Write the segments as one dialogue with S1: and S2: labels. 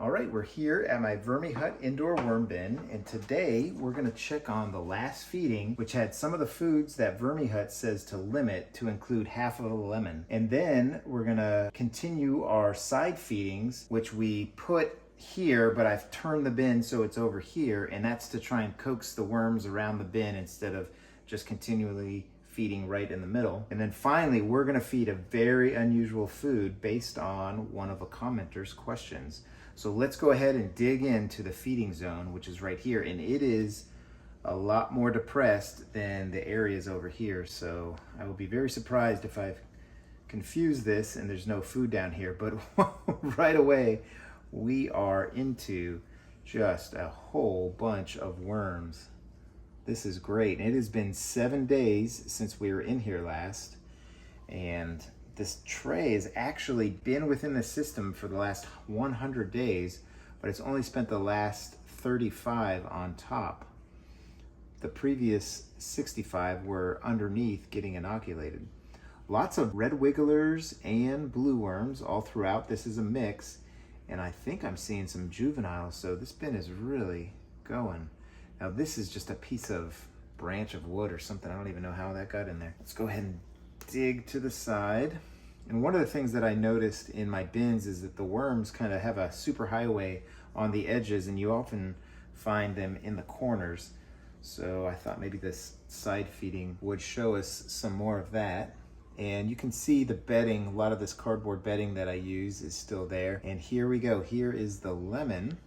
S1: All right, we're here at my Vermihut indoor worm bin, and today we're gonna check on the last feeding, which had some of the foods that Vermihut says to limit to include half of a lemon. And then we're gonna continue our side feedings, which we put here, but I've turned the bin so it's over here, and that's to try and coax the worms around the bin instead of just continually feeding right in the middle. And then finally, we're gonna feed a very unusual food based on one of a commenter's questions. So let's go ahead and dig into the feeding zone, which is right here. And it is a lot more depressed than the areas over here. So I will be very surprised if I've confused this and there's no food down here. But right away, we are into just a whole bunch of worms. This is great. It has been 7 days since we were in here last, and this tray has actually been within the system for the last 100 days, but it's only spent the last 35 on top. The previous 65 were underneath getting inoculated. Lots of red wigglers and blue worms all throughout. This is a mix, and I think I'm seeing some juveniles, so this bin is really going. Now this is just a piece of branch of wood or something. I don't even know how that got in there. Let's go ahead and dig to the side. And one of the things that I noticed in my bins is that the worms kind of have a superhighway on the edges, and you often find them in the corners. So I thought maybe this side feeding would show us some more of that. And you can see the bedding, a lot of this cardboard bedding that I use is still there. And here we go. Here is the lemon.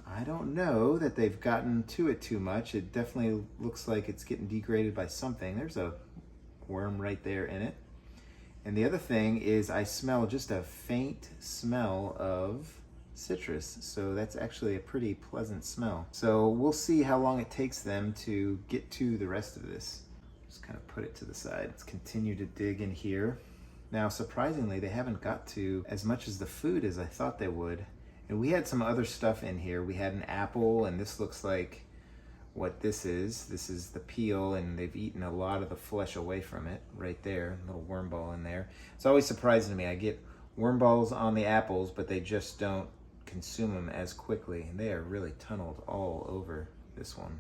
S1: I don't know that they've gotten to it too much. It definitely looks like it's getting degraded by something. There's a worm right there in it. And the other thing is I smell just a faint smell of citrus. So that's actually a pretty pleasant smell. So we'll see how long it takes them to get to the rest of this. Just kind of put it to the side. Let's continue to dig in here. Now, surprisingly, they haven't got to as much as the food as I thought they would. And we had some other stuff in here. We had an apple, and this looks like what this is. This is the peel, and they've eaten a lot of the flesh away from it right there. A little worm ball in there. It's always surprising to me. I get worm balls on the apples, but they just don't consume them as quickly. And they are really tunneled all over this one.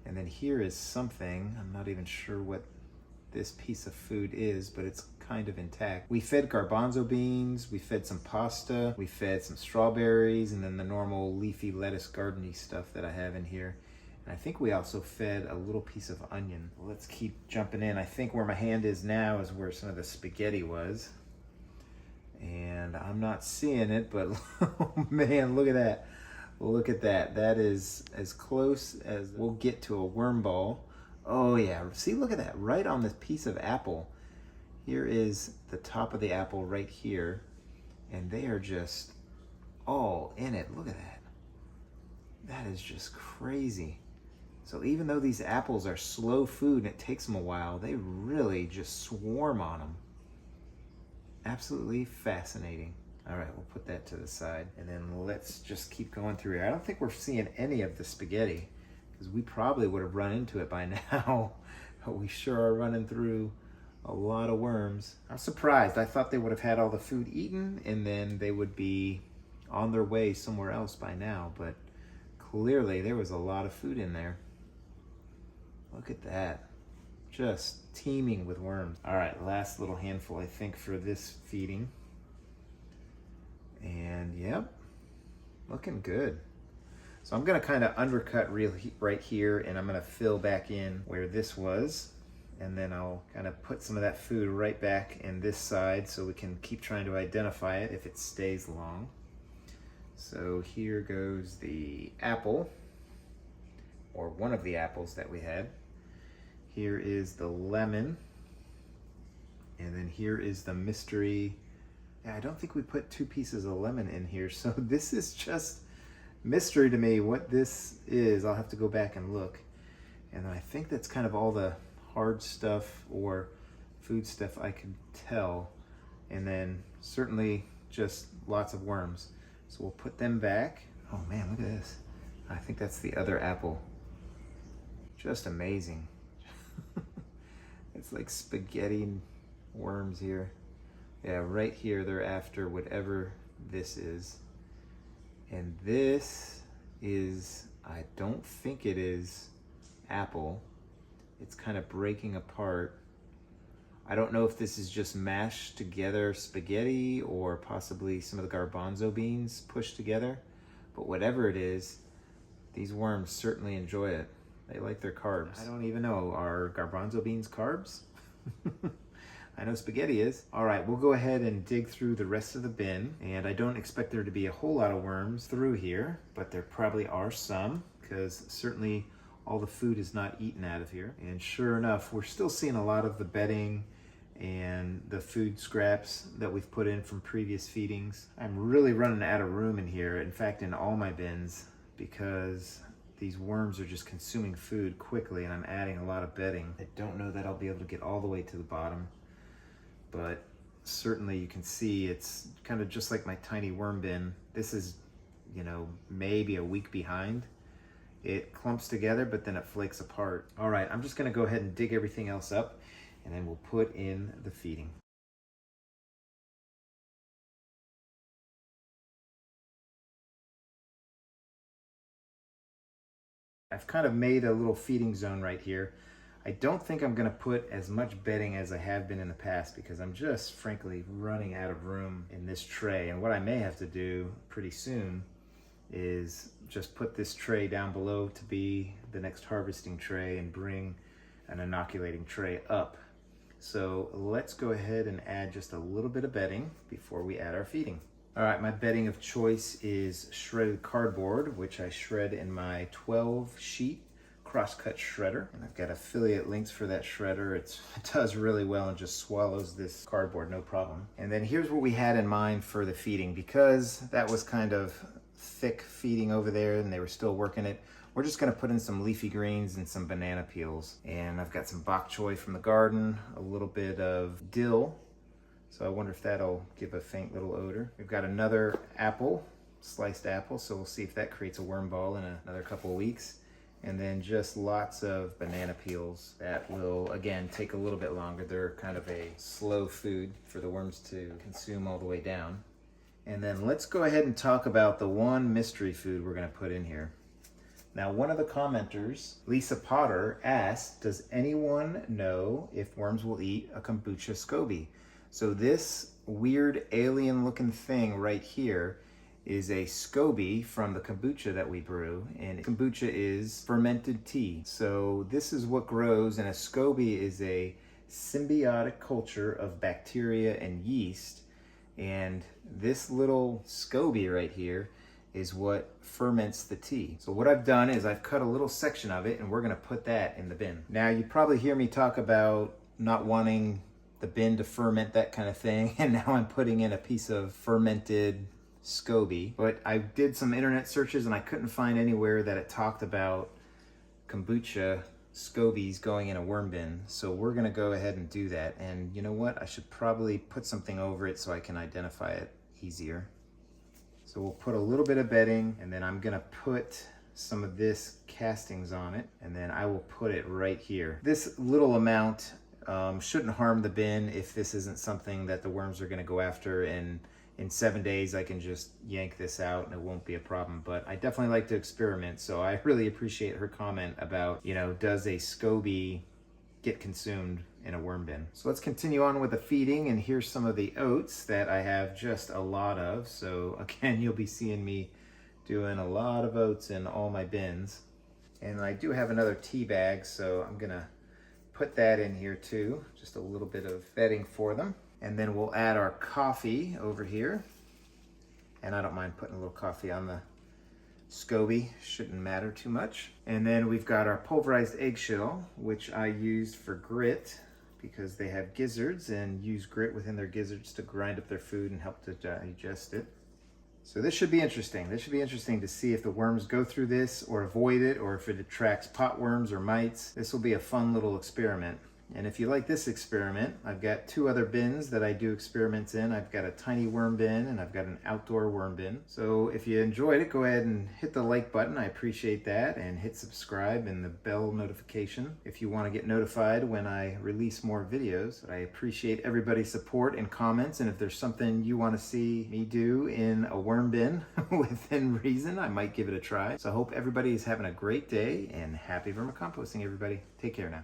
S1: And then here is something. I'm not even sure what this piece of food is, but it's kind of intact. We fed garbanzo beans, we fed some pasta, we fed some strawberries, and then the normal leafy lettuce gardeny stuff that I have in here. And I think we also fed a little piece of onion. Let's keep jumping in. I think where my hand is now is where some of the spaghetti was. And I'm not seeing it, but oh man, look at that. Look at that. That is as close as we'll get to a worm ball. Oh yeah, see, look at that, right on this piece of apple. Here is the top of the apple right here, and they are just all in it. Look at that. That is just crazy. So even though these apples are slow food and it takes them a while, they really just swarm on them. Absolutely fascinating. All right, we'll put that to the side, and then let's just keep going through here. I don't think we're seeing any of the spaghetti, because we probably would have run into it by now, but we sure are running through a lot of worms. I'm surprised. I thought they would have had all the food eaten and then they would be on their way somewhere else by now, but clearly there was a lot of food in there. Look at that. Just teeming with worms. All right, last little handful, I think, for this feeding. And yep, looking good. So I'm gonna kind of undercut right here, and I'm gonna fill back in where this was, and then I'll kind of put some of that food right back in this side so we can keep trying to identify it if it stays long. So here goes the apple, or one of the apples that we had. Here is the lemon, and then here is the mystery. Yeah, I don't think we put 2 pieces of lemon in here, so this is just mystery to me what this is. I'll have to go back and look. And I think that's kind of all the hard stuff or food stuff I could tell. And then certainly just lots of worms. So we'll put them back. Oh man, look at this. I think that's the other apple. Just amazing. It's like spaghetti worms here. Yeah, right here they're after whatever this is. And this is, I don't think it is apple. It's kind of breaking apart. I don't know if this is just mashed together spaghetti or possibly some of the garbanzo beans pushed together, but whatever it is, these worms certainly enjoy it. They like their carbs. I don't even know, are garbanzo beans carbs? I know spaghetti is. All right, we'll go ahead and dig through the rest of the bin, and I don't expect there to be a whole lot of worms through here, but there probably are some, because certainly all the food is not eaten out of here. And sure enough, we're still seeing a lot of the bedding and the food scraps that we've put in from previous feedings. I'm really running out of room in here, in fact in all my bins, because these worms are just consuming food quickly and I'm adding a lot of bedding. I don't know that I'll be able to get all the way to the bottom, but certainly you can see it's kind of just like my tiny worm bin. This is, you know, maybe a week behind. It clumps together, but then it flakes apart. All right, I'm just gonna go ahead and dig everything else up, and then we'll put in the feeding. I've kind of made a little feeding zone right here. I don't think I'm gonna put as much bedding as I have been in the past because I'm just frankly running out of room in this tray. And what I may have to do pretty soon is just put this tray down below to be the next harvesting tray and bring an inoculating tray up. So let's go ahead and add just a little bit of bedding before we add our feeding. All right, my bedding of choice is shredded cardboard, which I shred in my 12 sheet crosscut shredder. And I've got affiliate links for that shredder. It does really well and just swallows this cardboard, no problem. And then here's what we had in mind for the feeding. Because that was kind of thick feeding over there and they were still working it, we're just gonna put in some leafy greens and some banana peels. And I've got some bok choy from the garden, a little bit of dill. So I wonder if that'll give a faint little odor. We've got another apple, sliced apple, so we'll see if that creates a worm ball in another couple of weeks. And then just lots of banana peels that will, again, take a little bit longer. They're kind of a slow food for the worms to consume all the way down. And then let's go ahead and talk about the one mystery food we're gonna put in here. Now, one of the commenters, Lisa Potter, asked, does anyone know if worms will eat a Kombucha SCOBY? So this weird alien looking thing right here is a SCOBY from the kombucha that we brew. And kombucha is fermented tea. So this is what grows, and a SCOBY is a symbiotic culture of bacteria and yeast. And this little SCOBY right here is what ferments the tea. So what I've done is I've cut a little section of it and we're gonna put that in the bin. Now you probably hear me talk about not wanting the bin to ferment, that kind of thing, and now I'm putting in a piece of fermented SCOBY. But I did some internet searches and I couldn't find anywhere that it talked about kombucha SCOBYs going in a worm bin. So we're gonna go ahead and do that. And you know what? I should probably put something over it so I can identify it easier. So we'll put a little bit of bedding, and then I'm gonna put some of this castings on it, and then I will put it right here. This little amount shouldn't harm the bin if this isn't something that the worms are gonna go after, and in 7 days I can just yank this out and it won't be a problem. But I definitely like to experiment, so I really appreciate her comment about, you know, does a SCOBY get consumed in a worm bin? So let's continue on with the feeding, and here's some of the oats that I have just a lot of. So again, you'll be seeing me doing a lot of oats in all my bins. And I do have another tea bag, so I'm gonna put that in here too, just a little bit of bedding for them. And then we'll add our coffee over here. And I don't mind putting a little coffee on the SCOBY, shouldn't matter too much. And then we've got our pulverized eggshell, which I used for grit because they have gizzards and use grit within their gizzards to grind up their food and help to digest it. So this should be interesting. This should be interesting to see if the worms go through this or avoid it, or if it attracts potworms or mites. This will be a fun little experiment. And if you like this experiment, I've got 2 other bins that I do experiments in. I've got a tiny worm bin and I've got an outdoor worm bin. So if you enjoyed it, go ahead and hit the like button. I appreciate that. And hit subscribe and the bell notification if you want to get notified when I release more videos. But I appreciate everybody's support and comments. And if there's something you want to see me do in a worm bin within reason, I might give it a try. So I hope everybody is having a great day and happy vermicomposting, everybody. Take care now.